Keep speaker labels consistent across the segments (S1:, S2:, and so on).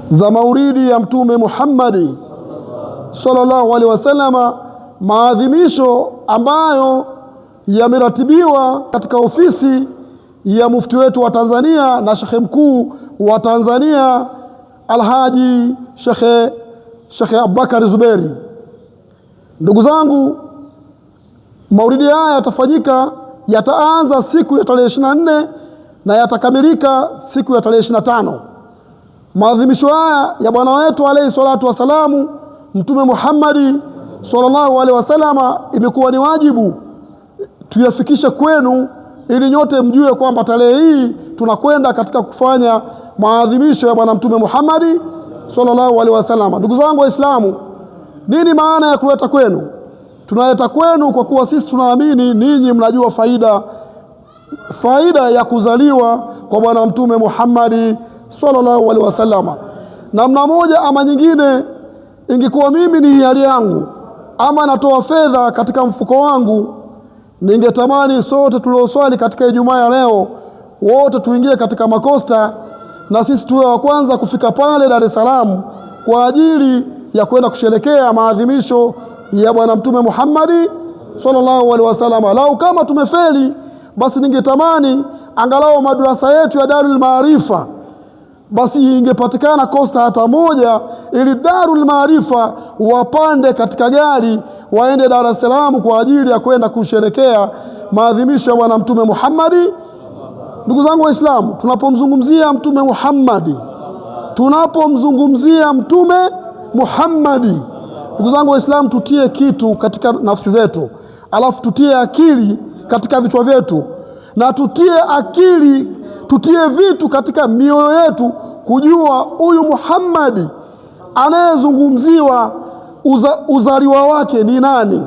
S1: za maulidi ya Mtume Muhammadi sallallahu alaihi wasallama, maadhimisho ambayo yameratibiwa katika ofisi ya mufti wetu wa Tanzania na shekhe mkuu wa Tanzania Alhaji Shekhe Abubakar Zuberi. Ndugu zangu, maulidi haya yatafanyika, yataanza siku ya tarehe 24 na yatakamilika siku ya tarehe 25. Maadhimisho haya ya bwana wetu alayhi salatu wasalamu Mtume Muhammadi sallallahu alaihi wasallama, imekuwa ni wajibu tuyafikishe kwenu ili nyote mjue kwamba tarehe hii tunakwenda katika kufanya maadhimisho ya bwana Mtume Muhammadi sallallahu alaihi wasallama. Ndugu zangu Waislamu, nini maana ya kuleta kwenu? Tunaleta kwenu kwa kuwa sisi tunaamini ninyi mnajua faida ya kuzaliwa kwa bwana Mtume Muhammadi sallallahu alaihi wasallama. Namna moja ama nyingine, ingekuwa mimi ni hiari yangu ama natoa fedha katika mfuko wangu, ningetamani sote tulioswali katika Ijumaa ya leo wote tuingie katika makosta na sisi tuwe wa kwanza kufika pale Dar es Salaam kwa ajili ya kwenda kusherekea maadhimisho ya bwana Mtume Muhammadi sallallahu alaihi wasallam. Lau kama tumefeli, basi ningetamani angalau madrasa yetu ya Darul Maarifa basi ingepatikana kosta hata moja, ili Darul Maarifa wapande katika gari waende Dar es Salaam kwa ajili ya kwenda kusherekea maadhimisho ya bwana Mtume Muhammadi. Ndugu zangu Waislamu, tunapomzungumzia Mtume Muhammadi, ndugu zangu Waislamu, tutie kitu katika nafsi zetu, alafu tutie akili katika vichwa vyetu, na tutie vitu katika mioyo yetu, kujua huyu Muhammadi anayezungumziwa uzaliwa wake ni nani,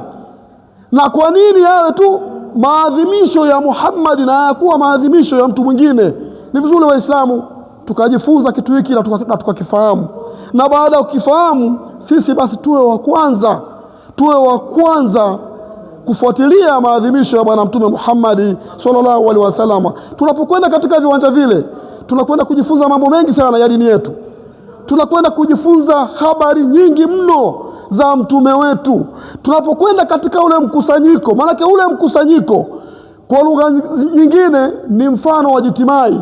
S1: na kwa nini yawe tu maadhimisho ya Muhammadi na hayakuwa maadhimisho ya mtu mwingine. Ni vizuri Waislamu tukajifunza kitu hiki na tukakifahamu, na baada ya kukifahamu sisi basi tuwe wa kwanza kufuatilia maadhimisho ya bwana Mtume Muhammadi sallallahu alaihi wasallam. Tunapokwenda katika viwanja vile, tunakwenda kujifunza mambo mengi sana ya dini yetu. Tunakwenda kujifunza habari nyingi mno za mtume wetu. Tunapokwenda katika ule mkusanyiko, maana ule mkusanyiko kwa lugha nyingine ni mfano wa jitimai.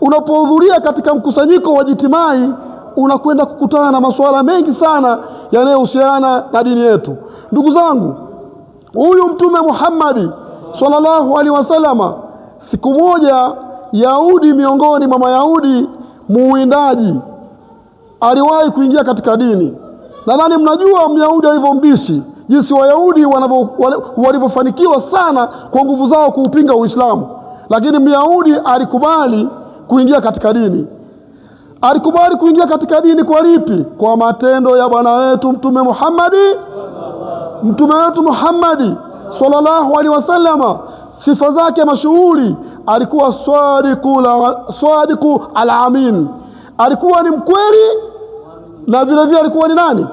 S1: Unapohudhuria katika mkusanyiko wa jitimai, unakwenda kukutana na masuala mengi sana yanayohusiana na dini yetu. Ndugu zangu, huyu Mtume Muhammadi sallallahu alaihi wasallama, siku moja Yahudi miongoni mwa Mayahudi muwindaji aliwahi kuingia katika dini. Nadhani mnajua Myahudi alivyombishi, jinsi Wayahudi walivyofanikiwa sana kwa nguvu zao kuupinga Uislamu, lakini Myahudi alikubali kuingia katika dini. Alikubali kuingia katika dini kwa lipi? Kwa matendo ya bwana wetu Mtume Muhammadi sallallahu alaihi wasallama. Sifa zake mashuhuri, alikuwa swadiku al-amin, alikuwa ni mkweli, na vile vile alikuwa ni nani?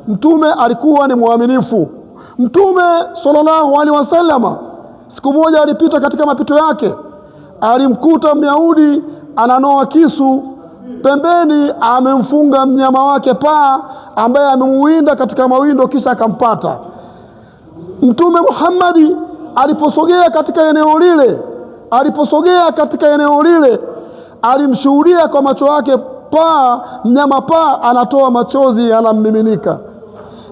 S1: Mtume alikuwa ni mwaminifu. Mtume sallallahu alaihi wasallama siku moja alipita katika mapito yake, alimkuta Myahudi ananoa kisu, pembeni amemfunga mnyama wake paa ambaye amemuwinda katika mawindo, kisha akampata. Mtume Muhammadi aliposogea katika eneo lile, alimshuhudia kwa macho yake mnyama paa anatoa machozi,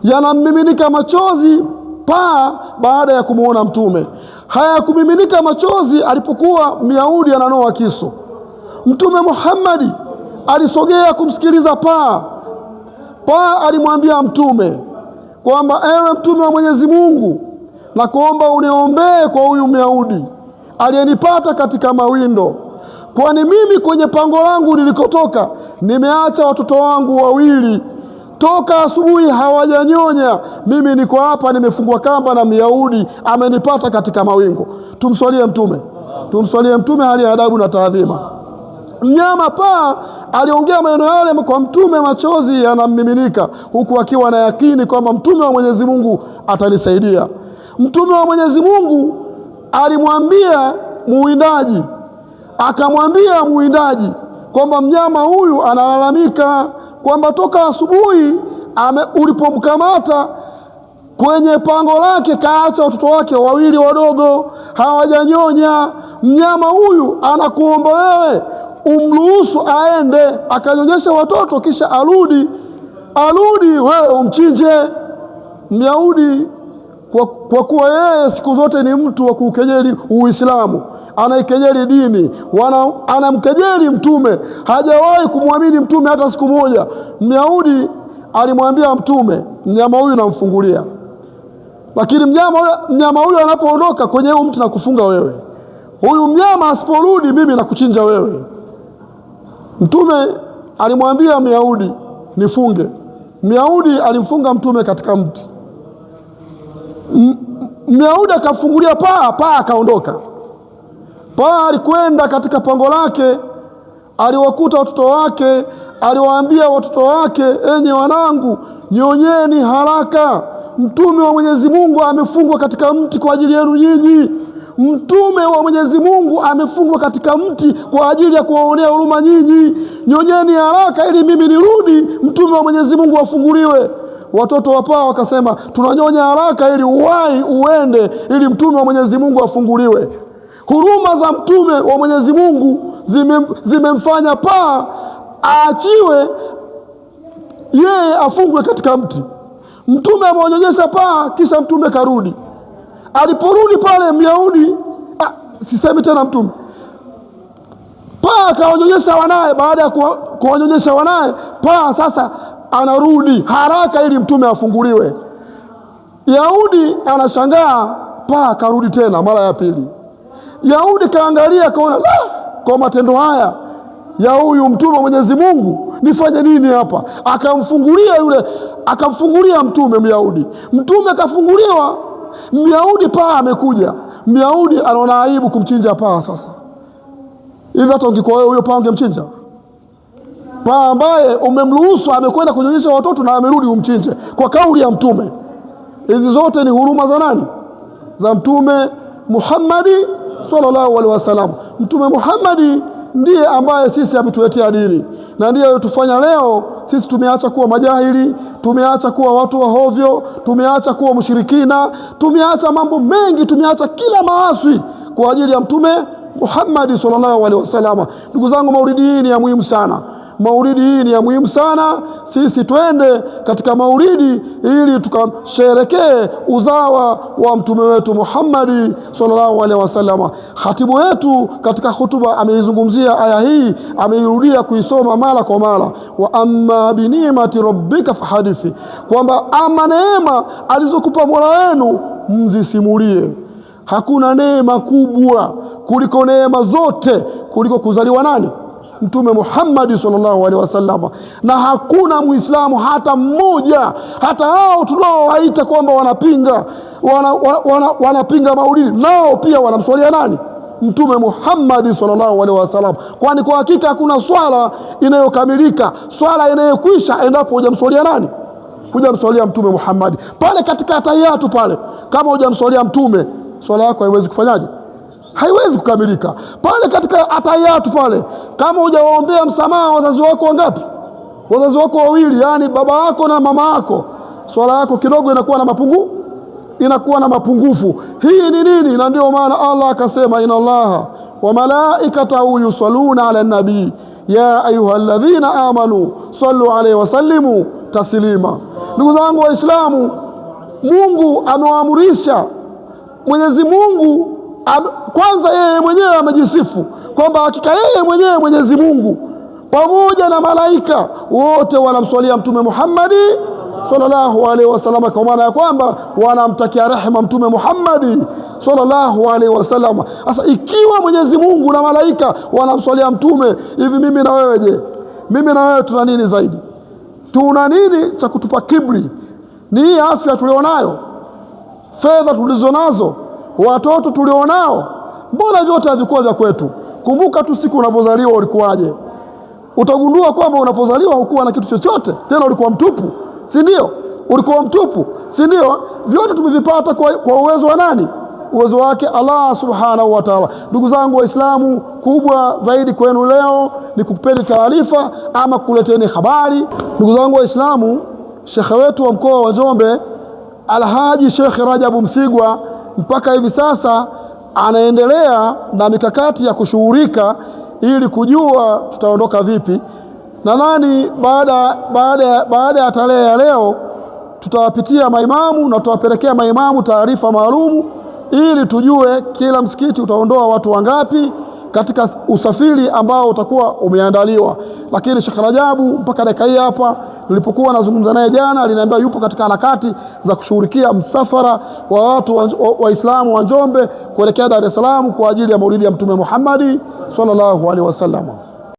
S1: yanamiminika machozi paa baada ya kumuona Mtume. Hayakumiminika machozi alipokuwa Myahudi ananoa kisu. Mtume Muhammadi alisogea kumsikiliza paa. Alimwambia Mtume kwamba, ewe Mtume wa Mwenyezi Mungu, na kuomba uniombee kwa huyu Myahudi aliyenipata katika mawindo, kwani mimi kwenye pango langu nilikotoka nimeacha watoto wangu wawili, toka asubuhi hawajanyonya. Mimi niko hapa nimefungwa kamba na Myahudi amenipata katika mawingo. Tumswalie Mtume hali ya adabu na taadhima. Mnyama paa aliongea maneno yale kwa Mtume, machozi yanamiminika, huku akiwa na yakini kwamba Mtume wa Mwenyezi Mungu atanisaidia. Mtume wa Mwenyezi Mungu alimwambia muwindaji, kwamba mnyama huyu analalamika kwamba toka asubuhi ulipomkamata kwenye pango lake kaacha watoto wake wawili wadogo hawajanyonya. Mnyama huyu anakuomba wewe umruhusu aende akanyonyesha watoto kisha arudi wewe umchinje. Myahudi kwa kuwa yeye siku zote ni mtu wa kukejeli Uislamu, anaikejeli dini, anamkejeli Mtume, hajawahi kumwamini Mtume hata siku moja. Myahudi alimwambia Mtume, mnyama huyu namfungulia, lakini mnyama huyu anapoondoka kwenye huyu mti nakufunga wewe, huyu mnyama asiporudi mimi nakuchinja wewe. Mtume alimwambia Myahudi nifunge. Myahudi alimfunga Mtume katika mti. Myahudi akafungulia paa akaondoka. Paa alikwenda katika pango lake, aliwakuta watoto wake, aliwaambia watoto wake, enyi wanangu, nyonyeni haraka, Mtume wa Mwenyezi Mungu amefungwa katika mti kwa ajili yenu nyinyi. Mtume wa Mwenyezi Mungu amefungwa katika mti kwa ajili ya kuwaonea huruma nyinyi. Nyonyeni haraka ili mimi nirudi, Mtume wa Mwenyezi Mungu afunguliwe. Watoto wa paa wakasema, tunanyonya haraka ili uwai uende ili Mtume wa Mwenyezi Mungu afunguliwe. Huruma za Mtume wa Mwenyezi Mungu zimemfanya paa aachiwe, yeye afungwe katika mti. Mtume amewanyonyesha paa, kisha Mtume karudi. Aliporudi pale Myahudi, sisemi tena Mtume, paa akawanyonyesha wanaye. Baada ya kuwanyonyesha wanaye, paa sasa anarudi haraka ili Mtume afunguliwe. Yahudi anashangaa, paa karudi tena mara ya pili. Yahudi kaangalia kaona, kwa matendo haya ya huyu Mtume wa Mwenyezi Mungu nifanye nini hapa? Akamfungulia Mtume Myahudi. Mtume kafunguliwa, Myahudi paa amekuja. Myahudi anaona aibu kumchinja paa. Sasa hivi hata ungekuwa wewe, huyo paa ungemchinja? Paa ambaye umemruhusu amekwenda kunyonyesha watoto na amerudi umchinje kwa kauli ya Mtume. Hizi zote ni huruma za nani? Za Mtume Muhammadi sallallahu alaihi wasallam. Mtume Muhammadi ndiye ambaye sisi ametuletea dini na ndiye tufanya leo sisi tumeacha kuwa majahili, tumeacha kuwa watu wa hovyo, tumeacha kuwa mushirikina, tumeacha mambo mengi, tumeacha kila maasi kwa ajili ya Mtume Muhammad sallallahu alaihi wasallam. Ndugu zangu, maulidi hii ni ya muhimu sana. Maulidi hii ni ya muhimu sana. Sisi twende katika maulidi ili tukasherekee uzawa wa mtume wetu Muhammad sallallahu alaihi wasallam. Khatibu wetu katika hutuba ameizungumzia aya hii, ameirudia kuisoma mara kwa mara, wa amma bi ni'mati rabbika fahadithi, kwamba ama neema alizokupa Mola wenu mzisimulie. Hakuna neema kubwa kuliko neema zote kuliko kuzaliwa nani? Mtume Muhammad sallallahu alaihi wasallam. Na hakuna Muislamu hata mmoja, hata hao tunaowaita kwamba wanapinga maulidi, nao pia wanamswalia nani? Mtume Muhammad sallallahu alaihi wasallam. Kwani kwa hakika hakuna swala inayokamilika, swala inayokwisha endapo hujamswalia nani? Hujamswalia Mtume Muhammad. Pale katika atahiyatu pale, kama hujamswalia Mtume, swala yako haiwezi kufanyaje? Haiwezi kukamilika. Pale katika atahiyatu pale, kama hujawaombea msamaha wazazi wako wangapi? Wazazi wako wawili, yani baba wako na mama yako, swala yako kidogo inakuwa na mapungufu. Hii ni nini? Na ndio maana Allah akasema, inna Allaha wa malaikatahu yusalluna ala nabii ya ayyuhalladhina amanu sallu alayhi wa sallimu taslima. Ndugu zangu Waislamu, Mungu amewaamrisha, Mwenyezi Mungu kwanza yeye mwenyewe amejisifu kwamba hakika yeye mwenyewe Mwenyezi Mungu pamoja na malaika wote wanamswalia Mtume Muhammad sallallahu alaihi wasallam, kwa maana ya kwamba wanamtakia rehema Mtume Muhammad sallallahu alaihi wasallam. Sasa ikiwa Mwenyezi Mungu na malaika wanamswalia Mtume, hivi mimi na wewe je? Mimi na wewe tuna nini zaidi? Tuna nini cha kutupa kibri? Ni hii afya tulionayo, fedha tulizonazo, watoto tulionao, mbona vyote havikuwa vya kwetu? Kumbuka tu siku unavyozaliwa ulikuwaje. Utagundua kwamba unapozaliwa hukuwa na kitu chochote, tena ulikuwa mtupu, si ndio? Ulikuwa mtupu, si ndio? Vyote tumevipata kwa uwezo wa nani? uwezo wake Allah subhanahu wa ta'ala. Ndugu zangu Waislamu, kubwa zaidi kwenu leo ni kukupeni taarifa ama kuleteni habari. Ndugu zangu Waislamu, shekhe wetu wa mkoa wa Njombe Alhaji Sheikh Rajabu Msigwa mpaka hivi sasa anaendelea na mikakati ya kushughulika ili kujua tutaondoka vipi. Nadhani baada ya tarehe ya leo tutawapitia maimamu na tutawapelekea maimamu taarifa maalumu ili tujue kila msikiti utaondoa watu wangapi katika usafiri ambao utakuwa umeandaliwa. Lakini Sheikh Rajabu mpaka dakika hii hapa nilipokuwa nazungumza naye jana, aliniambia yupo katika harakati za kushughulikia msafara wa watu Waislamu wa Njombe kuelekea Dar es Salaam kwa ajili ya maulidi ya Mtume Muhammad sallallahu alaihi wasallam.